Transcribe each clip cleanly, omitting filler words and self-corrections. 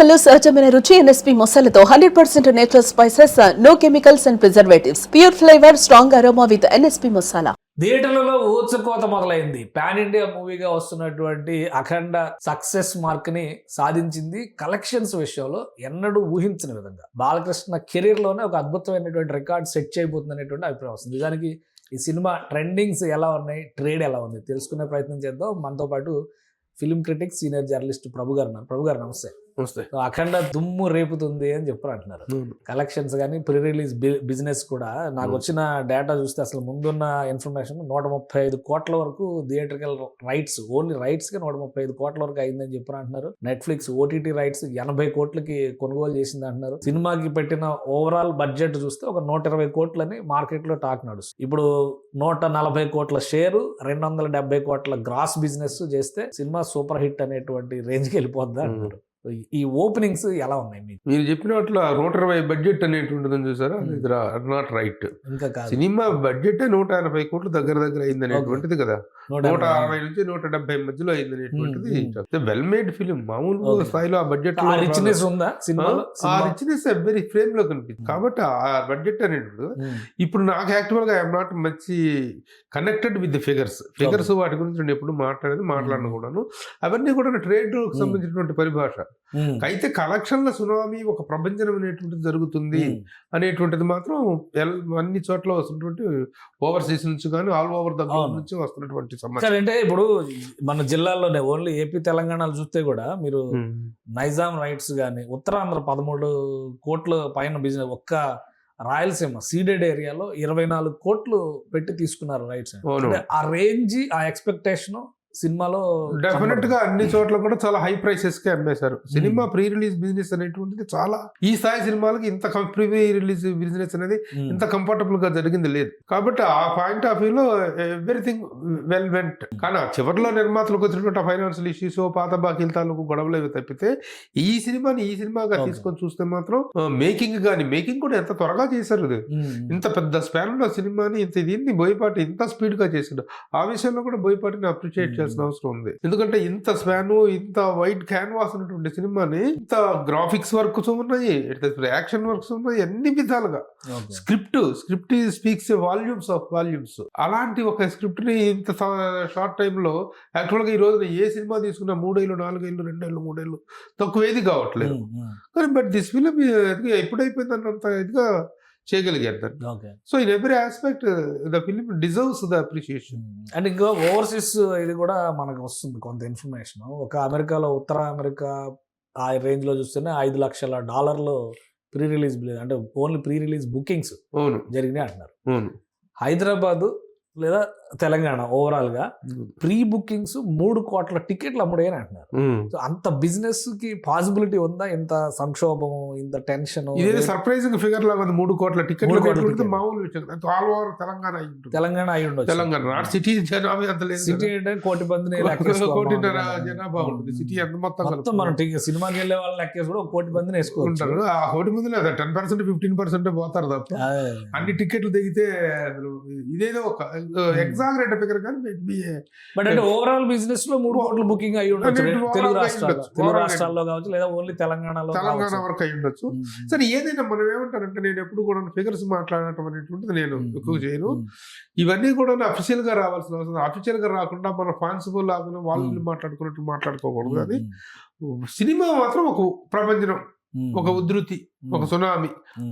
మసాలాలో సహజమైన రుచి ఎన్ఎస్పీ మసాలాతో 100% natural spices, no chemicals and preservatives, pure flavour, strong aroma with NSP masala. థియేటర్లలో ఊచకోత మొదలైంది. పాన్ ఇండియా మూవీగా వస్తున్నటువంటి అఖండ సక్సెస్ మార్క్ ని సాధించింది. కలెక్షన్స్ విషయంలో ఎన్నడూ ఊహించిన విధంగా బాలకృష్ణ కెరీర్ లోనే ఒక అద్భుతమైనటువంటి రికార్డ్ సెట్ చేయబోతుంది అనేటువంటి అభిప్రాయం వస్తుంది. నిజానికి ఈ సినిమా ట్రెండింగ్స్ ఎలా ఉన్నాయి, ట్రేడ్ ఎలా ఉంది తెలుసుకునే ప్రయత్నం చేద్దాం. మనతో పాటు ఫిల్మ్ క్రిటిక్, సీనియర్ జర్నలిస్ట్ ప్రభు గారు ఉన్నారు. ప్రభు గారు నమస్తే. అఖండ దుమ్ము రేపుతుంది అని చెప్పారు అంటున్నారు. కలెక్షన్స్ కానీ ప్రీ రిలీజ్ బిజినెస్ కూడా నాకు వచ్చిన డేటా చూస్తే అసలు ముందున్న ఇన్ఫర్మేషన్ 135 కోట్ల వరకు థియేటర్కల్ రైట్స్, ఓన్లీ రైట్స్ కి 135 కోట్ల వరకు అయిందని చెప్పారు అంటున్నారు. నెట్ఫ్లిక్స్ ఓటీటీ రైట్స్ 80 కోట్లకి కొనుగోలు చేసింది అంటున్నారు. సినిమాకి పెట్టిన ఓవరాల్ బడ్జెట్ చూస్తే ఒక 120 కోట్లని మార్కెట్ లో టాక్ నడుస్తుంది. ఇప్పుడు 140 కోట్ల షేరు, 270 కోట్ల గ్రాస్ బిజినెస్ చేస్తే సినిమా సూపర్ హిట్ అనేటువంటి రేంజ్ కి వెళ్ళిపోద్ది అంటున్నారు. ఈ ఓపెనింగ్స్ ఎలా ఉన్నాయి మీకు? మీరు చెప్పినట్లు 120 బడ్జెట్ అనేటువంటిదని చూసారా, అది నాట్ రైట్. ఇంకా కాదు, సినిమా బడ్జెట్ 180 కోట్లు దగ్గర అయింది అనేటువంటిది కదా. 160 నుంచి 170 మధ్యలో అయింది అనేటువంటిది వెల్ మేడ్ ఫిలిం. మామూలు స్థాయిలో ఆ బడ్జెట్ రిచ్నెస్ ఉందా సినిమాలో? ఆ రిచ్నెస్ వెరీ ఫ్రేమ్ లో కనిపిస్తుంది. కాబట్టి ఆ బడ్జెట్ అనేటువంటి ఇప్పుడు నాకు యాక్చువల్ గా ఐఎమ్ నాట్ మంచి కనెక్టెడ్ విత్ ది ఫిగర్స్ వాటి గురించి నేను ఎప్పుడు మాట్లాడను కూడాను. అవన్నీ కూడా ట్రేడ్ సంబంధించినటువంటి పరిభాష. అయితే కలెక్షన్ల సునామీ, ఒక ప్రపంచం అనేటువంటిది జరుగుతుంది అనేటువంటిది మాత్రం అన్ని చోట్ల వస్తున్నటువంటి ఓవర్సీస్ నుంచి కానీ ఆల్ ఓవర్ ద గ్లోబ్ నుంచి వస్తున్నటువంటి సమాచారం. అంటే ఇప్పుడు మన జిల్లాల్లోనే ఓన్లీ ఏపీ తెలంగాణలో చూస్తే కూడా మీరు నైజాం రైట్స్ కానీ, ఉత్తరాంధ్ర 13 కోట్ల పైన బిజినెస్, ఒక్క రాయలసీమ సీడెడ్ ఏరియాలో 24 కోట్లు పెట్టి తీసుకున్నారు రైట్స్. ఆ రేంజ్, ఆ ఎక్స్పెక్టేషన్ సినిమాలో డెఫినెట్ గా అన్ని చోట్ల కూడా చాలా హై ప్రైసెస్ కి అమ్మేశారు. సినిమా ప్రీ రిలీజ్ బిజినెస్ అనేటువంటిది చాలా ఈ స్థాయి సినిమాలకి ఇంత ప్రీ రిలీజ్ బిజినెస్ అనేది ఇంత కంఫర్టబుల్ గా జరిగింది లేదు. కాబట్టి ఆ పాయింట్ ఆఫ్ వ్యూ లో ఎవ్రీథింగ్ వెల్ వెంట్. కానీ ఆ చివరిలో నిర్మాతలకు వచ్చినటువంటి ఫైనాన్షియల్ ఇష్యూస్, పాత బాకీల తాలూకు గొడవలు ఇవి తప్పితే ఈ సినిమాగా తీసుకొని చూస్తే మాత్రం మేకింగ్ కూడా ఎంత త్వరగా చేశారు. ఇంత పెద్ద స్పాన్ లో సినిమాని దీన్ని బోయపాటి ఇంత స్పీడ్ గా చేశాడు. ఆ విషయంలో కూడా బోయపాటిని అప్రిషియేట్ అవసరం ఉంది. ఎందుకంటే ఇంత స్పాను, ఇంత వైడ్ క్యాన్వాస్ ఉన్నటువంటి సినిమాని ఇంత గ్రాఫిక్స్ వర్క్స్ ఉన్నాయి, యాక్షన్ వర్క్స్ ఉన్నాయి, అన్ని విధాలుగా స్క్రిప్ట్ స్పీక్స్ వాల్యూమ్స్. అలాంటి ఒక స్క్రిప్ట్ ని ఇంత షార్ట్ టైమ్ లో యాక్చువల్ గా ఈ రోజు ఏ సినిమా తీసుకున్నా 3 ఏళ్ళు 4 ఏళ్ళు 2 ఏళ్ళు 3 ఏళ్ళు తక్కువేది కావట్లేదు. కానీ బట్ దిస్ ఫిలిం ఎప్పుడైపోయింది అన్నంత ఇదిగా చేయగలిగారు దాన్ని. So in every aspect the film deserves the appreciation. And ఇంకా ఓవర్సీస్ ఇది కూడా మనకు వస్తుంది కొంత ఇన్ఫర్మేషన్. ఒక అమెరికాలో, ఉత్తర అమెరికా ఆ రేంజ్ లో చూస్తేనే $5 లక్షల ప్రీ రిలీజ్, అంటే ఓన్లీ ప్రీ రిలీజ్ బుకింగ్స్ జరిగినాయి అంటున్నారు. హైదరాబాద్ లేదా తెలంగాణ ఓవరాల్ గా ప్రీ బుకింగ్స్ 3 కోట్ల టికెట్లు అమ్ముడని అంటున్నారు. సో అంత బిజినెస్ కి పాసిబిలిటీ ఉందా? ఇంత సంక్షోభం, ఇంత టెన్షన్, ఇదే సర్ప్రైజింగ్ ఫిగర్ లాగా 3 కోట్ల టికెట్లు మామూలు విషయం. ఆల్ ఓవర్ తెలంగాణ అయి ఉండొచ్చు. తెలంగాణ సిటీ జనాభా అంత లేదు. సిటీ అంటే 1 కోటి మంది, 1.5 కోటి జనాభా ఉంటుంది. సిటీ ఎంత మొత్తం మనం సినిమాకి వెళ్ళే వాళ్ళని లెక్కేసి కూడా 1 కోటి మందిని వేసుకుంటారు. ఆ 1 కోటి మందిలో 10% 15% పోతారు తప్ప అన్ని టికెట్లు దిగితే ఇదేదో ఒక ఎగ్జాగరేట్ ఫిగర్. కానీ బట్ అంటే ఓవరాల్ బిజినెస్ లో 3 కోట్ల బుకింగ్ అయి ఉండొచ్చు తెలుగు రాష్ట్రాల్లో కావచ్చు, లేదా ఓన్లీ తెలంగాణ వరకు అయి ఉండొచ్చు. సరే, ఏదైనా మనం ఏమంటారంటే, నేను ఎప్పుడు కూడా ఫిగర్స్ మాట్లాడటం అనేటువంటిది నేను ఎక్కువ చేయను. ఇవన్నీ కూడా అఫీషియల్ గా రావాల్సిన అవసరం. అఫీషియల్ గా రాకుండా మన ఫాన్సిబుల్ లాగా వాళ్ళు మాట్లాడుకున్నట్టు మాట్లాడుకోకూడదు. కానీ సినిమా మాత్రం ఒక ప్రపంచం, ఒక ఉధృతి, ఒక సునామీ,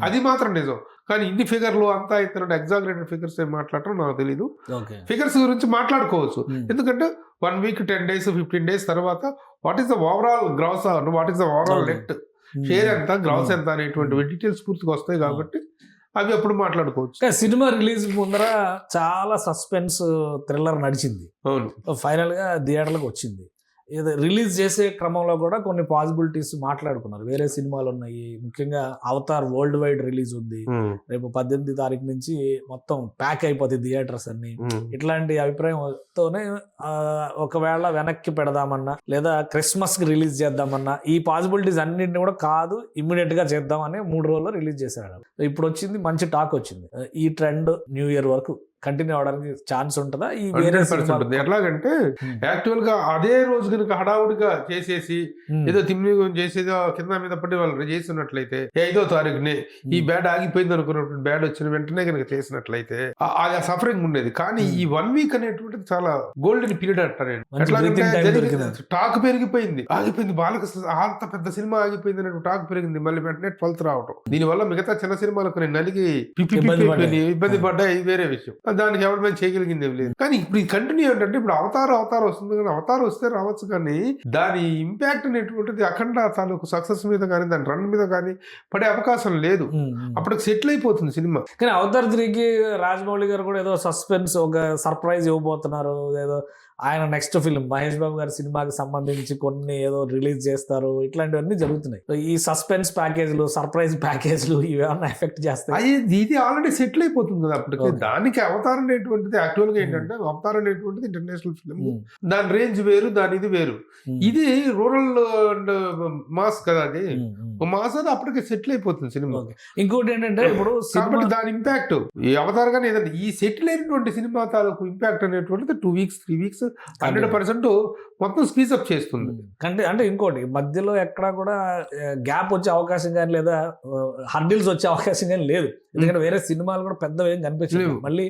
అది మాత్రం నిజం. కానీ ఇన్ని ఫిగర్లు అంతా ఇతరుడు ఎగ్జాగరేటెడ్ ఫిగర్స్ ఏం మాట్లాడటం నాకు తెలీదు. ఫిగర్స్ గురించి మాట్లాడుకోవచ్చు, ఎందుకంటే 1 వీక్ 10 డేస్ 15 డేస్ తర్వాత what is the overall gross, what is the overall net share ఎంత, గ్రాస్ ఎంత అనేటువంటి డీటెయిల్స్ పూర్తిగా వస్తాయి. కాబట్టి అవి అప్పుడు మాట్లాడుకోవచ్చు. సినిమా రిలీజ్ ముందర చాలా సస్పెన్స్ థ్రిల్లర్ నడిచింది. అవును, ఫైనల్ గా థియేటర్లకు వచ్చింది. రిలీజ్ చేసే క్రమంలో కూడా కొన్ని పాసిబిలిటీస్ మాట్లాడుకున్నారు. వేరే సినిమాలు ఉన్నాయి, ముఖ్యంగా అవతార్ వరల్డ్ వైడ్ రిలీజ్ ఉంది. రేపు 18 తారీఖు నుంచి మొత్తం ప్యాక్ అయిపోతుంది థియేటర్స్ అన్ని. ఇట్లాంటి అభిప్రాయంతోనే ఒకవేళ వెనక్కి పెడదామన్నా, లేదా క్రిస్మస్ కి రిలీజ్ చేద్దామన్నా, ఈ పాసిబిలిటీస్ అన్నింటినీ కూడా కాదు, ఇమ్మీడియట్ గా చేద్దామని 3 రోజుల్లో రిలీజ్ చేశాడు. ఇప్పుడు వచ్చింది, మంచి టాక్ వచ్చింది. ఈ ట్రెండ్ న్యూ ఇయర్ వరకు కంటిన్యూ అవడానికి ఛాన్స్ ఉంటుందా ఈ వేరే 100% ఉంటుంది. ఎట్లాగంటే యాక్చువల్ గా అదే రోజు కనుక హడావుడిగా చేసేసి ఏదో తిమ్మి చేసేదో కింద మీద పడి వాళ్ళు చేస్తున్నట్లయితే 5వ తారీఖునే ఈ బ్యాడ్ ఆగిపోయింది అనుకున్నటువంటి బ్యాడ్ వచ్చిన వెంటనే కనుక చేసినట్లయితే అది సఫరింగ్ ఉండేది. కానీ ఈ 1 వీక్ అనేటువంటిది చాలా గోల్డెన్ పీరియడ్ అంటారు. టాక్ పెరిగిపోయింది, ఆగిపోయింది, బాలకృష్ణ అంత పెద్ద సినిమా ఆగిపోయింది అనే టాక్ పెరిగింది, మళ్ళీ వెంటనే 12th రావటం. దీనివల్ల మిగతా చిన్న సినిమాలకు నేను నలిగి ఇబ్బంది పడ్డాయి, వేరే విషయం. దానికి ఎవరి మీద చేయగలిగింది ఏం లేదు. కానీ ఇప్పుడు ఈ కంటిన్యూ ఏంటంటే ఇప్పుడు అవతారం వస్తుంది కానీ అవతారం వస్తే రావచ్చు, కానీ దాని ఇంపాక్ట్ అనేటువంటిది అఖండ తాలూకు సక్సెస్ మీద కానీ దాని రన్ మీద కానీ పడే అవకాశం లేదు. అప్పటికి సెటిల్ అయిపోతుంది సినిమా. కానీ అవతార్ 3కి రాజమౌళి గారు కూడా ఏదో సస్పెన్స్ ఒక సర్ప్రైజ్ ఇవ్వబోతున్నారు. ఏదో ఆయన నెక్స్ట్ ఫిల్మ్ మహేష్ బాబు గారి సినిమాకి సంబంధించి కొన్ని ఏదో రిలీజ్ చేస్తారు, ఇట్లాంటివన్నీ జరుగుతున్నాయి. ఈ సస్పెన్స్ ప్యాకేజ్లు, సర్ప్రైజ్ ప్యాకేజ్లు ఇవేమన్నా ఎఫెక్ట్ చేస్తాయి? ఇది ఆల్రెడీ సెటిల్ అయిపోతుంది కదా అప్పటికి. దానికి అవతారం అనేటువంటిది యాక్చువల్ గా ఏంటంటే అవతారం అనేటువంటిది ఇంటర్నేషనల్ ఫిల్మ్, దాని రేంజ్ వేరు, దాని ఇది వేరు. ఇది రూరల్ అండ్ మాస్ కదా, అది మాస్ అది అప్పటికి సెటిల్ అయిపోతుంది సినిమా. ఇంకోటి ఏంటంటే ఇప్పుడు కాబట్టి దాని ఇంపాక్ట్ ఈ అవతారం కానీ ఏదంటే ఈ సెటిల్ అయినటువంటి సినిమా తాలూకు ఇంపాక్ట్ అనేటువంటిది 2 weeks 3 weeks 100% మొత్తం స్పీస్ అప్ చేస్తుంది. అంటే ఇంకోటి మధ్యలో ఎక్కడా కూడా గ్యాప్ వచ్చే అవకాశం కానీ లేదా హర్డిల్స్ వచ్చే అవకాశం కానీ లేదు. ఎందుకంటే వేరే సినిమాలు కూడా పెద్దవి ఏం కనిపించలేదు. మళ్ళీ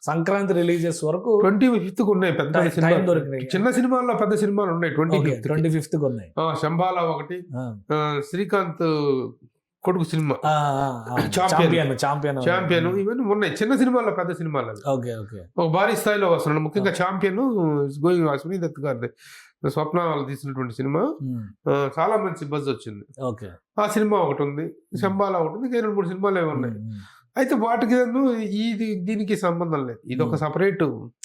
సంక్రాంతి రిలీజెస్ వరకు 25th ఉన్నాయి పెద్ద సినిమాలు దొరికినాయి. చిన్న సినిమాల్లో పెద్ద సినిమాలు ఉన్నాయి 25th ఉన్నాయి. శంబాల ఒకటి, శ్రీకాంత్ కొడుకు సినిమా ఛాంపియన్, ఇవన్నీ ఉన్నాయి చిన్న సినిమాల్లో. పెద్ద సినిమాలు ఒక భారీ స్థాయిలో వస్తున్నాడు. ముఖ్యంగా ఛాంపియన్ గోయింగ్ అశ్విని దత్ గారి స్వప్న వాళ్ళు తీసినటువంటి సినిమా చాలా మంచి బజ్ వచ్చింది. ఆ సినిమా ఒకటి ఉంది, శంబాల ఒకటి ఉంది, 2-3 సినిమాలు ఏమి ఉన్నాయి. అయితే వాటికి దీనికి సంబంధం లేదు, ఇది ఒక సపరేట్.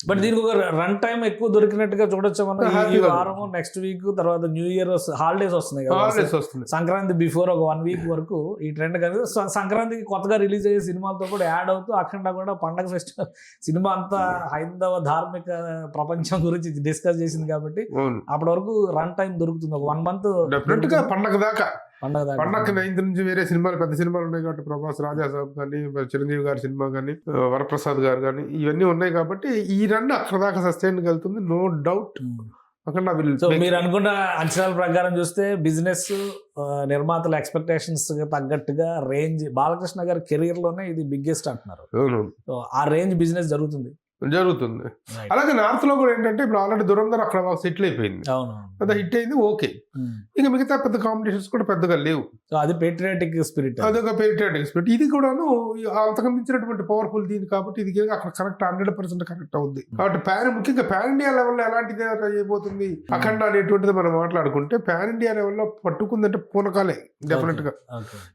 బట్ దీనికి ఒక రన్ టైం ఎక్కువ దొరికినట్టుగా చూడొచ్చు మనం. ఈ వారం నెక్స్ట్ వీక్ తర్వాత న్యూ ఇయర్ హాలిడేస్ వస్తున్నాయి కదా, సంక్రాంతి బిఫోర్ ఒక 1 week వరకు ఈ ట్రెండ్ కానీ సంక్రాంతికి కొత్తగా రిలీజ్ అయ్యే సినిమాలతో కూడా యాడ్ అవుతూ అఖండ కూడా పండగ ఫెస్టివల్ సినిమా అంతా హైందవ ధార్మిక ప్రపంచం గురించి డిస్కస్ చేసింది కాబట్టి అప్పటి వరకు రన్ టైం దొరుకుతుంది. ఒక 1 month పండగ దాకా. పండగ 9th నుంచి వేరే సినిమాలు పెద్ద సినిమాలు ఉన్నాయి కాబట్టి ప్రభాస్, రాజాసాబ్ కానీ, చిరంజీవి గారి సినిమా కానీ, వరప్రసాద్ గారు కానీ, ఇవన్నీ ఉన్నాయి కాబట్టి ఈ రన్ అక్కడ దాకా సస్టైన్ వెళ్తుంది, నో డౌట్. మీరు అనుకున్న అంచనాల ప్రకారం చూస్తే బిజినెస్ నిర్మాతల ఎక్స్పెక్టేషన్స్ తగ్గట్టుగా రేంజ్ బాలకృష్ణ గారి కెరీర్ లోనే ఇది బిగ్గెస్ట్ అంటున్నారు. ఆ రేంజ్ బిజినెస్ జరుగుతుంది. అలాగే నార్త్ లో కూడా ఏంటంటే ఇప్పుడు ఆల్రెడీ దురంధర్ అక్కడ సెటిల్ అయిపోయింది, పెద్ద హిట్ అయింది, ఓకే. ఇంకా మిగతా పెద్ద కాంపిటీషన్స్ కూడా పెద్దగా లేవు. అది పేట్రియాటిక్ స్పిరిట్, అదొక పేట్రియాటిక్ స్పిరిట్. ఇది కూడాను అంతకు మించినటువంటి పవర్ఫుల్ దీని కాబట్టి ఇది అక్కడ కరెక్ట్ 100% కరెక్ట్ అవుద్ది. కాబట్టి ముఖ్యంగా పాన్ ఇండియా లెవెల్లో ఎలాంటిది అయిపోతుంది అఖండ అనేటువంటిది మనం మాట్లాడుకుంటే, పాన్ ఇండియా లెవెల్లో పట్టుకుందంటే పూనకాలే డెఫినెట్ గా.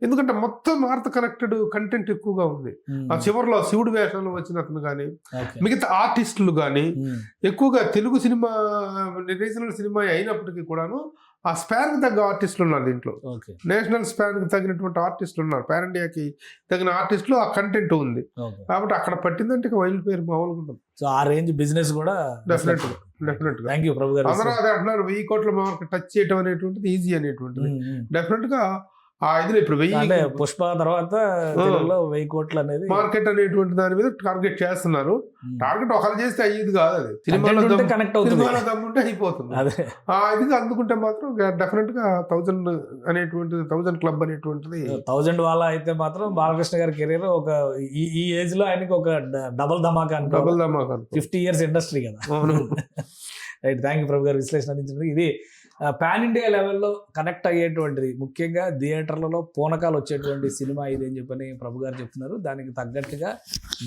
ఎందుకంటే మొత్తం నార్త్ కనెక్టెడ్ కంటెంట్ ఎక్కువగా ఉంది. ఆ చివరిలో శివుడు వేషంలో వచ్చిన అతను కానీ మిగతా ఆర్టిస్టులు కానీ ఎక్కువగా తెలుగు సినిమా రీజనల్ సినిమా అయినప్పటికీ కూడాను ఆ స్పాన్ కి తగ్గ ఆర్టిస్టులు ఉన్నారు దీంట్లో. నేషనల్ స్పాన్ కి తగినటువంటి ఆర్టిస్టులు ఉన్నారు, పాన్ ఇండియాకి తగిన ఆర్టిస్టులు, ఆ కంటెంట్ ఉంది కాబట్టి అక్కడ పట్టిందంటే వైల్డ్ పేరు మామూలుగా ఉంటుంది. సో ఆ రేంజ్ బిజినెస్ కూడా డెఫినెట్ గా. థ్యాంక్ యూ ప్రభు గారు. అందరూ అదే అంటున్నారు 1000 కోట్ల మార్కెట్ టచ్ చేయడం అనేటువంటిది ఈజీ అనేటువంటిది. డెఫినెట్ గా ఇది ఇప్పుడు 1000 పుష్ప తర్వాత 1000 కోట్లు అనేది మార్కెట్ అనేటువంటి దాని మీద టార్గెట్ చేస్తున్నారు. టార్గెట్ ఒకరు చేస్తే అయ్యేది కాదు, అది సినిమాలో కనెక్ట్ అవుతుంది, దమ్ముంటే అయిపోతుంది. ఇది అందుకుంటే మాత్రం డెఫినెట్ గా 1000 అనేటువంటిది 1000 క్లబ్ అనేటువంటిది 1000 వాళ్ళ అయితే మాత్రం బాలకృష్ణ గారి కెరీర్ ఒక ఈ ఏజ్ లో ఆయనకి ఒక డబుల్ ధమాకా 50 years ఇండస్ట్రీ కదా. రైట్, థ్యాంక్ యూ ప్రభు గారు విశ్లేషణ అందించినది. ఇది పాన్ ఇండియా లెవెల్లో కనెక్ట్ అయ్యేటువంటిది, ముఖ్యంగా థియేటర్లలో పూనకాలు వచ్చేటువంటి సినిమా ఇది అని చెప్పని ప్రభు గారు చెప్తున్నారు. దానికి తగ్గట్టుగా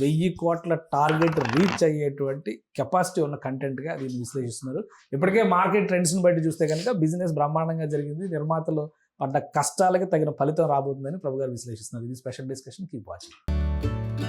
1000 కోట్ల టార్గెట్ రీచ్ అయ్యేటువంటి కెపాసిటీ ఉన్న కంటెంట్గా దీన్ని విశ్లేషిస్తున్నారు. ఇప్పటికే మార్కెట్ ట్రెండ్స్ని బట్టి చూస్తే కనుక బిజినెస్ బ్రహ్మాండంగా జరిగింది, నిర్మాతలు పడ్డ కష్టాలకి తగిన ఫలితం రాబోతుందని ప్రభు గారు విశ్లేషిస్తున్నారు. ఇది స్పెషల్ డిస్కషన్, కీప్ వాచింగ్.